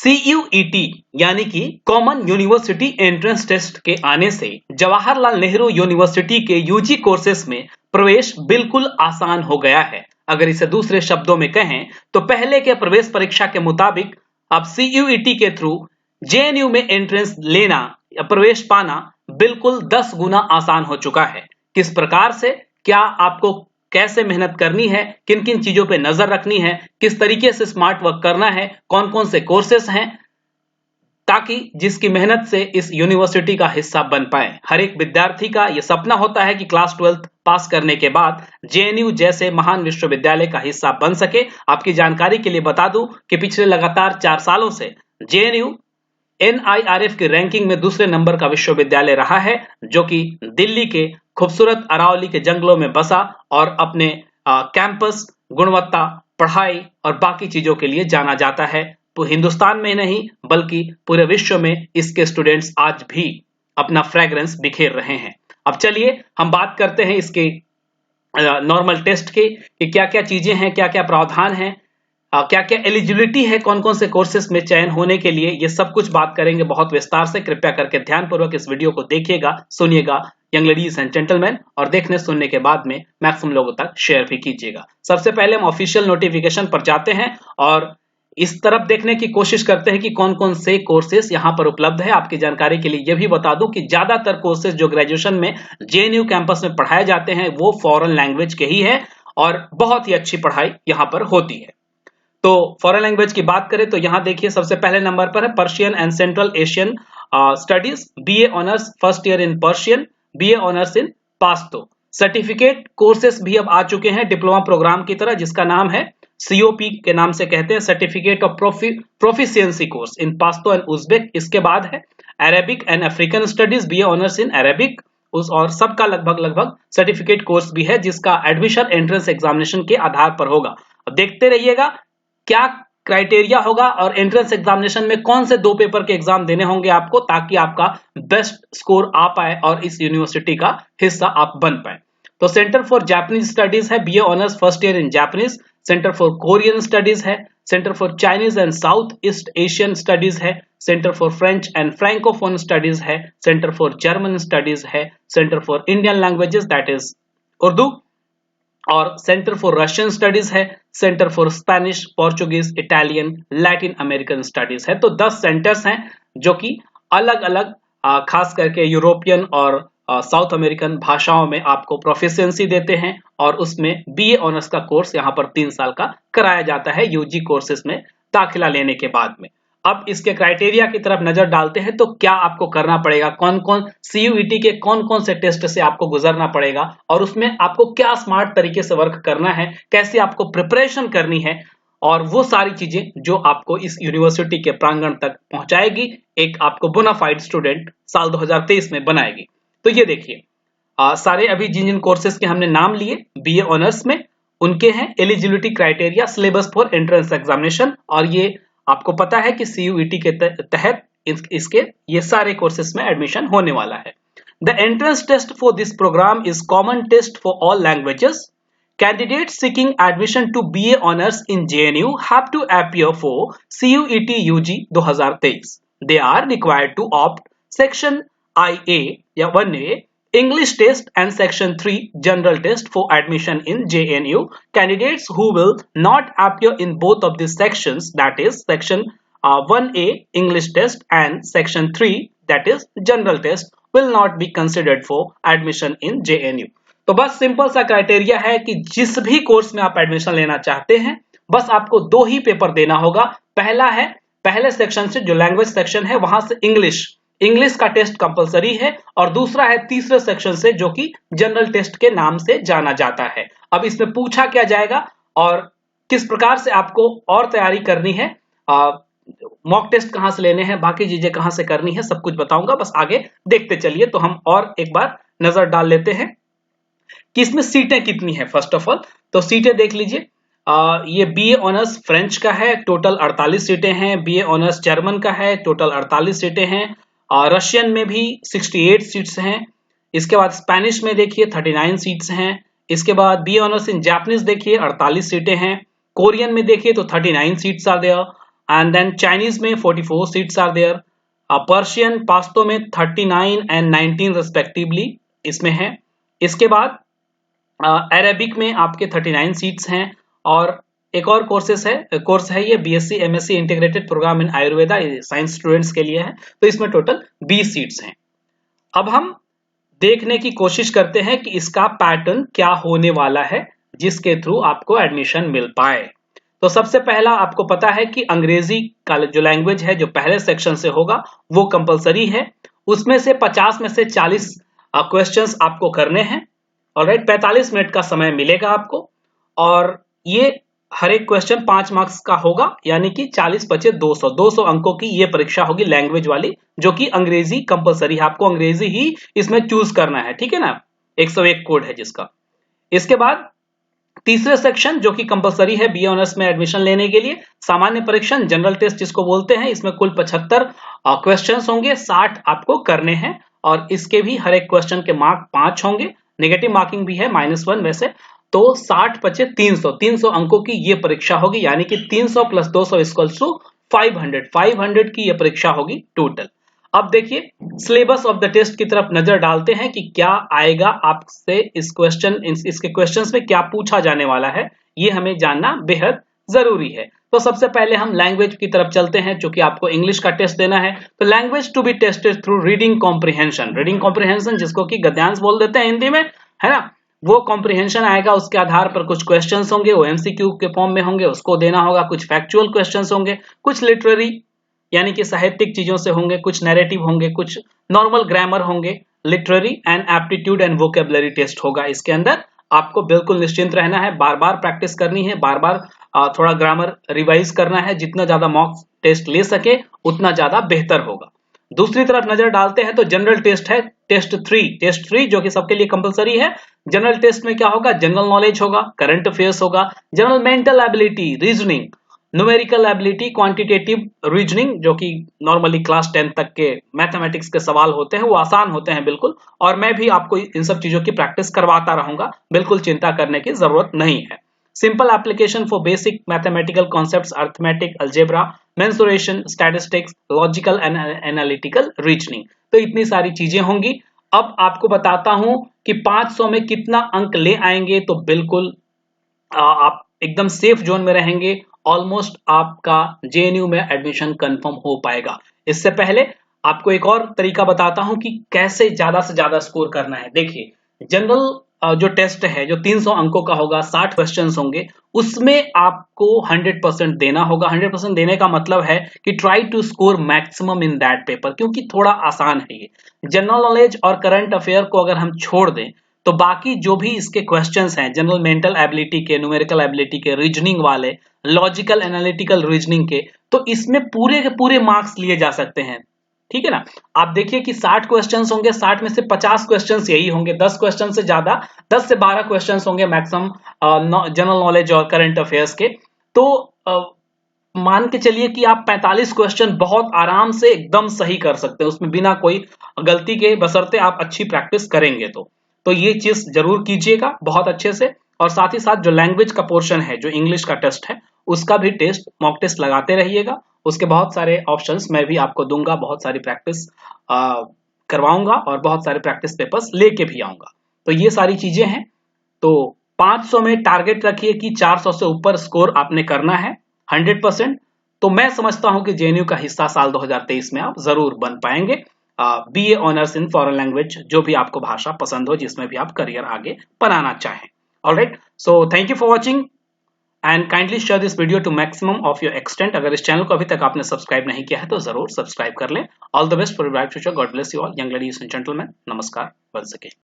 CUET यानी कि common university entrance test के आने से जवाहरलाल नेहरू यूनिवर्सिटी के यूजी कोर्सेस में प्रवेश बिल्कुल आसान हो गया है। अगर इसे दूसरे शब्दों में कहें तो पहले के प्रवेश परीक्षा के मुताबिक अब CUET के थ्रू JNU में एंट्रेंस लेना या प्रवेश पाना बिल्कुल 10 गुना आसान हो चुका है। किस प्रकार से, क्या आपको कैसे मेहनत करनी है, किन किन चीजों पे नजर रखनी है, किस तरीके से स्मार्ट वर्क करना है, कौन कौन से कोर्सेस हैं, ताकि जिसकी मेहनत से इस यूनिवर्सिटी का हिस्सा बन पाए। हर एक विद्यार्थी का यह सपना होता है कि क्लास 12th पास करने के बाद JNU जैसे महान विश्वविद्यालय का हिस्सा बन सके। आपकी जानकारी के लिए बता दूं कि पिछले लगातार 4 सालों से JNU NIRF की रैंकिंग में दूसरे नंबर का विश्वविद्यालय रहा है, जो कि दिल्ली के खूबसूरत अरावली के जंगलों में बसा और अपने कैंपस, गुणवत्ता, पढ़ाई और बाकी चीजों के लिए जाना जाता है। तो हिंदुस्तान में नहीं बल्कि पूरे विश्व में इसके स्टूडेंट्स आज भी अपना फ्रेग्रेंस बिखेर रहे हैं। अब चलिए हम बात करते हैं इसके नॉर्मल टेस्ट के कि क्या क्या चीजें हैं, क्या क्या प्रावधान हैं, क्या क्या एलिजिबिलिटी है, कौन कौन से कोर्सेस में चयन होने के लिए, ये सब कुछ बात करेंगे बहुत विस्तार से। कृपया करके ध्यानपूर्वक इस वीडियो को देखिएगा, सुनिएगा यंग लेडीज एंड जेंटलमैन, और देखने सुनने के बाद में मैक्सिमम लोगों तक शेयर भी कीजिएगा। सबसे पहले हम ऑफिशियल नोटिफिकेशन पर जाते हैं और इस तरफ देखने की कोशिश करते हैं कि कौन कौन से कोर्सेस यहां पर उपलब्ध है। आपकी जानकारी के लिए यह भी बता दूं कि ज्यादातर कोर्सेज जो ग्रेजुएशन में JNU कैंपस में पढ़ाए जाते हैं वो फॉरेन लैंग्वेज के ही है और बहुत ही अच्छी पढ़ाई यहां पर होती है। तो फॉरेन लैंग्वेज की बात करें तो यहां देखिए सबसे पहले नंबर पर है Persian and Central Asian studies, BA honours first year in Persian, BA honours in Pashto. Certificate courses भी अब आ चुके हैं डिप्लोमा प्रोग्राम की तरह, जिसका नाम है COP के नाम से कहते हैं, certificate of proficiency course in Pashto and Uzbek. इसके बाद है Arabic and African studies, BA honours in Arabic, उस और सबका लगभग सर्टिफिकेट कोर्स भी है, जिसका एडमिशन एंट्रेंस एग्जामिनेशन के आधार पर होगा। अब देखते रहिएगा क्या क्राइटेरिया होगा और एंट्रेंस एग्जामिनेशन में कौन से 2 पेपर के एग्जाम देने होंगे आपको, ताकि आपका बेस्ट स्कोर आ पाए और इस यूनिवर्सिटी का हिस्सा आप बन पाए। तो सेंटर फॉर जापानीज स्टडीज है, BA honours first year in Japanese, centre for Korean studies है, centre for Chinese and South East Asian studies है, centre for French and Francophone studies है, सेंटर फॉर जर्मन स्टडीज है, centre for Indian languages that is Urdu, और centre for Russian studies है, centre for Spanish, Portuguese, Italian, Latin American studies है। तो 10 centres हैं जो कि अलग अलग खास करके यूरोपियन और साउथ अमेरिकन भाषाओं में आपको प्रोफिशिएंसी देते हैं, और उसमें BA ऑनर्स का कोर्स यहाँ पर 3 साल का कराया जाता है UG कोर्सेस में दाखिला लेने के बाद में। अब इसके क्राइटेरिया की तरफ नजर डालते हैं तो क्या आपको करना पड़ेगा, कौन कौन CUET के कौन कौन से टेस्ट से आपको गुजरना पड़ेगा और उसमें आपको क्या स्मार्ट तरीके से वर्क करना है, कैसे आपको प्रिपरेशन करनी है, और वो सारी चीजें जो आपको इस यूनिवर्सिटी के प्रांगण तक पहुंचाएगी, एक आपको बोनाफाइड स्टूडेंट साल 2023 में बनाएगी। तो ये देखिए सारे अभी जिन जिन कोर्सेज के हमने नाम लिए BA ऑनर्स में, उनके हैं eligibility criteria, syllabus for entrance examination, और ये आपको पता है कि CUET के तहत इसके ये सारे कोर्सेस में एडमिशन होने वाला है। The entrance test for this program is common test for all languages. Candidates seeking admission to BA honors in JNU have to appear for CUET UG 2023. They are required to opt Section IA या 1A English test and Section 3 General test for admission in JNU. Candidates who will not appear in both of these sections, that is Section 1A English test and Section 3 that is General test, will not be considered for admission in JNU. तो बस simple सा criteria है कि जिस भी course में आप admission लेना चाहते हैं, बस आपको 2 ही पेपर देना होगा। पहला है पहले सेक्शन से, जो लैंग्वेज सेक्शन है वहां से इंग्लिश का टेस्ट कंपलसरी है, और दूसरा है तीसरे सेक्शन से जो कि जनरल टेस्ट के नाम से जाना जाता है। अब इसमें पूछा क्या जाएगा और किस प्रकार से आपको और तैयारी करनी है, मॉक टेस्ट कहां से लेने हैं, बाकी चीजें कहां से करनी है, सब कुछ बताऊंगा। बस आगे देखते चलिए। तो हम और एक बार नजर डाल लेते हैं कि इसमें सीटें कितनी है। फर्स्ट ऑफ ऑल तो सीटें देख लीजिए, ये BA ऑनर्स फ्रेंच का है, टोटल 48 सीटें हैं। BA ऑनर्स जर्मन का है, टोटल 48 सीटें हैं। रशियन में भी 68 सीट्स हैं। इसके बाद स्पेनिश में देखिए 39 सीट्स हैं। इसके बाद BA ऑनर्स इन जापानीज देखिए 48 सीटें हैं। कोरियन में देखिए तो 39 seats are there. And then Chinese में 44 seats are there, Persian Pashto में 39 एंड 19 रेस्पेक्टिवली इसमें है। इसके बाद अरेबिक में आपके 39 सीट्स हैं, और एक और कोर्स है ये बीएससी एमएससी इंटीग्रेटेड प्रोग्राम इन आयुर्वेदा, साइंस स्टूडेंट्स के लिए है, तो इसमें टोटल 20 सीट्स हैं। अब हम देखने की कोशिश करते हैं कि इसका पैटर्न क्या होने वाला है जिसके थ्रू आपको एडमिशन मिल पाए। तो सबसे पहला आपको पता है कि अंग्रेजी का जो लैंग्वेज है जो पहले सेक्शन से होगा वो कंपलसरी है, उसमें से 50 में से 40 क्वेश्चंस आपको करने हैं। ऑलराइट, 45 मिनट का समय मिलेगा आपको, और ये हर एक क्वेश्चन 5 मार्क्स का होगा, यानी कि 40 बचे 200 अंकों की ये परीक्षा होगी लैंग्वेज वाली, जो कि अंग्रेजी कंपलसरी है, आपको अंग्रेजी ही इसमें चूज करना है, ठीक है ना, 101 कोड है जिसका। इसके बाद तीसरे सेक्शन जो कि कंपलसरी है बीए ऑनर्स में एडमिशन लेने के लिए, सामान्य परीक्षण जनरल टेस्ट जिसको बोलते हैं, इसमें कुल 75 क्वेश्चंस होंगे, 60 आपको करने हैं, और इसके भी हर एक क्वेश्चन के मार्क 5 होंगे, नेगेटिव मार्किंग भी है -1 वैसे, तो 60 बचे 300 अंकों की ये परीक्षा होगी, यानी कि 300 प्लस 200 इक्वल्स टू 500 की ये परीक्षा होगी टोटल। अब देखिए सिलेबस ऑफ द टेस्ट की तरफ नजर डालते हैं कि क्या आएगा आपसे इसके क्वेश्चंस में क्या पूछा जाने वाला है, ये हमें जानना बेहद जरूरी है। तो सबसे पहले हम लैंग्वेज की तरफ चलते हैं, जो कि आपको इंग्लिश का टेस्ट देना है। तो language to be tested through reading comprehension जिसको कि गद्यांश बोल देते हैं हिंदी में, है ना, वो कॉम्प्रिहेंशन आएगा, उसके आधार पर कुछ क्वेश्चंस होंगे, वो एमसीक्यू के फॉर्म में होंगे, उसको देना होगा, कुछ फैक्चुअल क्वेश्चंस होंगे, कुछ लिटरेरी यानी कि साहित्यिक चीजों से होंगे, कुछ नैरेटिव होंगे, कुछ नॉर्मल ग्रामर होंगे, literary and aptitude and vocabulary test होगा। इसके अंदर आपको बिल्कुल निश्चिंत रहना है, बार बार प्रैक्टिस करनी है, बार बार थोड़ा ग्रामर रिवाइज करना है, जितना ज्यादा मॉक टेस्ट ले सके उतना ज्यादा बेहतर होगा। दूसरी तरफ नजर डालते हैं तो जनरल टेस्ट है, टेस्ट 3 जो कि सबके लिए कंपलसरी है। जनरल टेस्ट में क्या होगा, जनरल नॉलेज होगा, करंट अफेयर्स होगा, general mental ability, reasoning, numerical ability, quantitative reasoning, जो कि नॉर्मली क्लास 10 तक के मैथमेटिक्स के सवाल होते हैं, वो आसान होते हैं बिल्कुल, और मैं भी आपको इन सब चीजों की प्रैक्टिस करवाता रहूंगा, बिल्कुल चिंता करने की जरूरत नहीं है। Simple application for basic mathematical concepts, arithmetic, algebra, mensuration, statistics, logical and analytical reasoning, तो इतनी सारी चीजें होंगी। अब आपको बताता हूं कि 500 में कितना अंक ले आएंगे, तो बिल्कुल आप एकदम सेफ जोन में रहेंगे, ऑलमोस्ट आपका जेएनयू में एडमिशन कंफर्म हो पाएगा। इससे पहले आपको एक और तरीका बताता हूं कि कैसे ज्यादा से ज्यादा स्कोर करना है। देखिए जनरल जो टेस्ट है जो 300 अंकों का होगा, 60 क्वेश्चंस होंगे, उसमें आपको 100% देना होगा। 100% देने का मतलब है कि try to score maximum in that paper, क्योंकि थोड़ा आसान है ये। जनरल नॉलेज और करंट अफेयर को अगर हम छोड़ दें तो बाकी जो भी इसके क्वेश्चंस हैं, जनरल मेंटल एबिलिटी के, न्यूमेरिकल एबिलिटी के, रीजनिंग वाले, लॉजिकल एनालिटिकल रीजनिंग के, तो इसमें पूरे के पूरे मार्क्स लिए जा सकते हैं, ठीक है ना। आप देखिए कि 60 क्वेश्चंस होंगे, 60 में से 50 क्वेश्चंस यही होंगे, 10 क्वेश्चन से ज्यादा, 10 से 12 क्वेश्चंस होंगे मैक्सिमम जनरल नॉलेज और करंट अफेयर्स के। तो मान के चलिए कि आप 45 क्वेश्चन बहुत आराम से एकदम सही कर सकते हैं, उसमें बिना कोई गलती के, बशर्ते आप अच्छी प्रैक्टिस करेंगे तो ये चीज जरूर कीजिएगा बहुत अच्छे से। और साथ ही साथ जो लैंग्वेज का पोर्शन है, जो इंग्लिश का टेस्ट है, उसका भी टेस्ट, मॉक टेस्ट लगाते रहिएगा। उसके बहुत सारे ऑप्शंस मैं भी आपको दूंगा, बहुत सारी प्रैक्टिस करवाऊंगा और बहुत सारे प्रैक्टिस पेपर्स लेके भी आऊंगा। तो ये सारी चीजें हैं। तो 500 में टारगेट रखिए कि 400 से ऊपर स्कोर आपने करना है 100%। तो मैं समझता हूं कि जेएनयू का हिस्सा साल 2023 में आप जरूर बन पाएंगे। BA honours in foreign language, जो भी आपको भाषा पसंद हो, जिसमें भी आप करियर आगे बनाना चाहें। Alright, so thank you for watching and kindly share this video to maximum of your extent. अगर इस चैनल को अभी तक आपने सब्सक्राइब नहीं किया है तो जरूर सब्सक्राइब कर लें। All the best for your bright future. God bless you all young ladies and gentleman. नमस्कार, वंस अगेन।